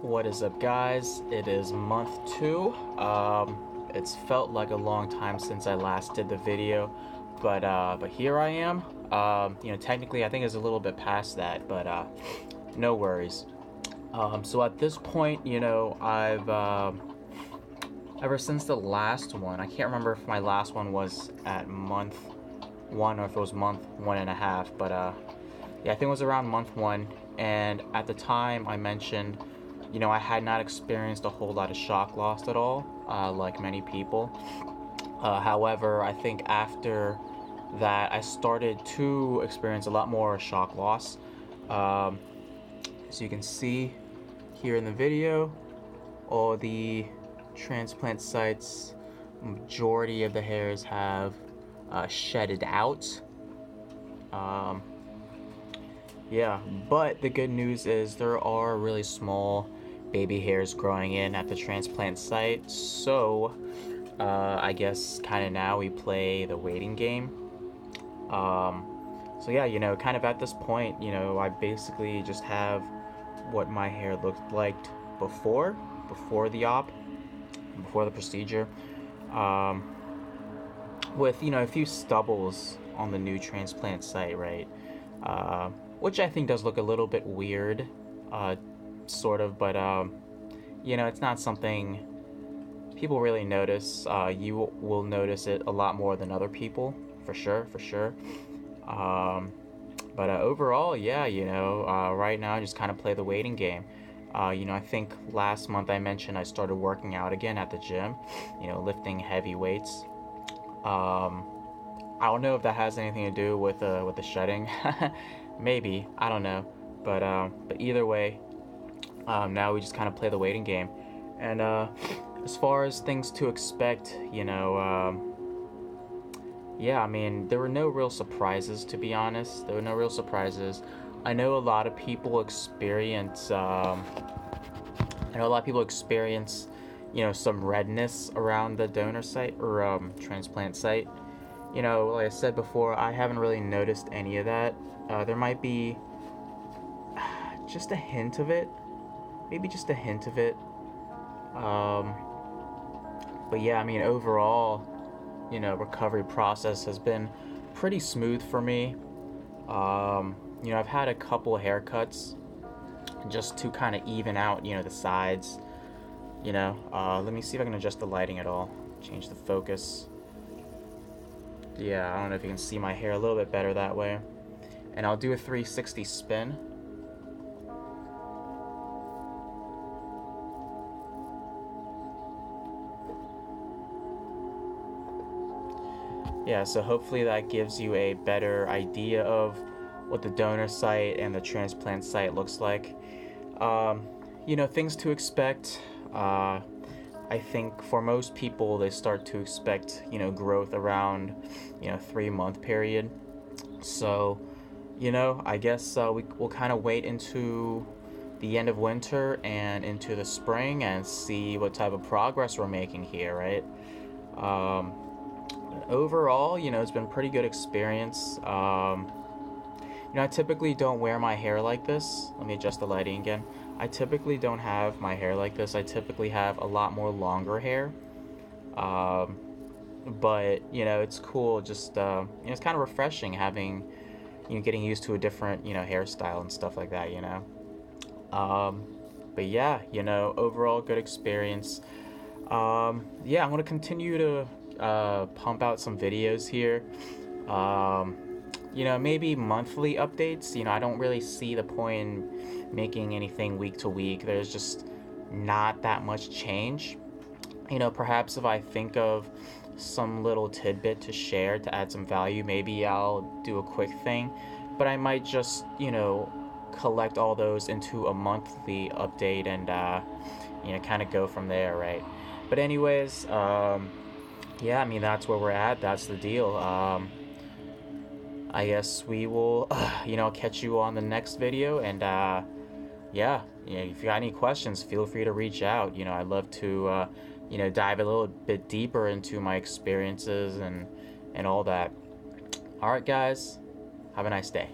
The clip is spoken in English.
What is up, guys? It is month 2. It's felt like a long time since I last did the video, but here I am. Technically I think it's a little bit past that, but no worries. So at this point, I've ever since the last one, I can't remember if my last one was at month 1 or if it was month 1.5, but yeah, I think it was around month 1. And at the time I mentioned, I had not experienced a whole lot of shock loss at all, like many people. However, I think after that, I started to experience a lot more shock loss. So you can see here in the video, all the transplant sites, majority of the hairs have shedded out. Yeah, but the good news is there are really small baby hairs growing in at the transplant site, so I guess kind of now we play the waiting game. So yeah, kind of at this point, I basically just have what my hair looked like before the op, before the procedure, with a few stubbles on the new transplant site, right? Which I think does look a little bit weird, sort of, but it's not something people really notice. You will notice it a lot more than other people, for sure. But overall, yeah, right now I just kind of play the waiting game. I think last month I mentioned I started working out again at the gym, lifting heavy weights. I don't know if that has anything to do with the shedding. Maybe, I don't know. But either way, now we just kind of play the waiting game. And as far as things to expect, yeah, I mean, there were no real surprises, to be honest. There were no real surprises. I know a lot of people experience, some redness around the donor site or transplant site. Like I said before, I haven't really noticed any of that. There might be just a hint of it, maybe just a hint of it. But yeah, I mean, overall, recovery process has been pretty smooth for me. I've had a couple haircuts just to kind of even out, the sides. Let me see if I can adjust the lighting at all. Change the focus. Yeah, I don't know if you can see my hair a little bit better that way. And I'll do a 360 spin. Yeah, so hopefully that gives you a better idea of what the donor site and the transplant site looks like. Things to expect. I think for most people, they start to expect, growth around, 3-month period. So, I guess we'll kind of wait into the end of winter and into the spring and see what type of progress we're making here, right? Overall, it's been a pretty good experience. I typically don't wear my hair like this. Let me adjust the lighting again. I typically don't have my hair like this. I typically have a lot more longer hair. But, it's cool. Just, it's kind of refreshing having, getting used to a different, hairstyle and stuff like that, But yeah, overall good experience. Yeah, I'm going to continue to pump out some videos here. Maybe monthly updates. I don't really see the point in making anything week to week. There's just not that much change. Perhaps if I think of some little tidbit to share to add some value, maybe I'll do a quick thing. But I might just, collect all those into a monthly update and, kind of go from there, right? But anyways, yeah, I mean, that's where we're at. That's the deal. I guess we will, catch you on the next video. And, yeah, if you got any questions, feel free to reach out. I'd love to, dive a little bit deeper into my experiences and all that. All right, guys, have a nice day.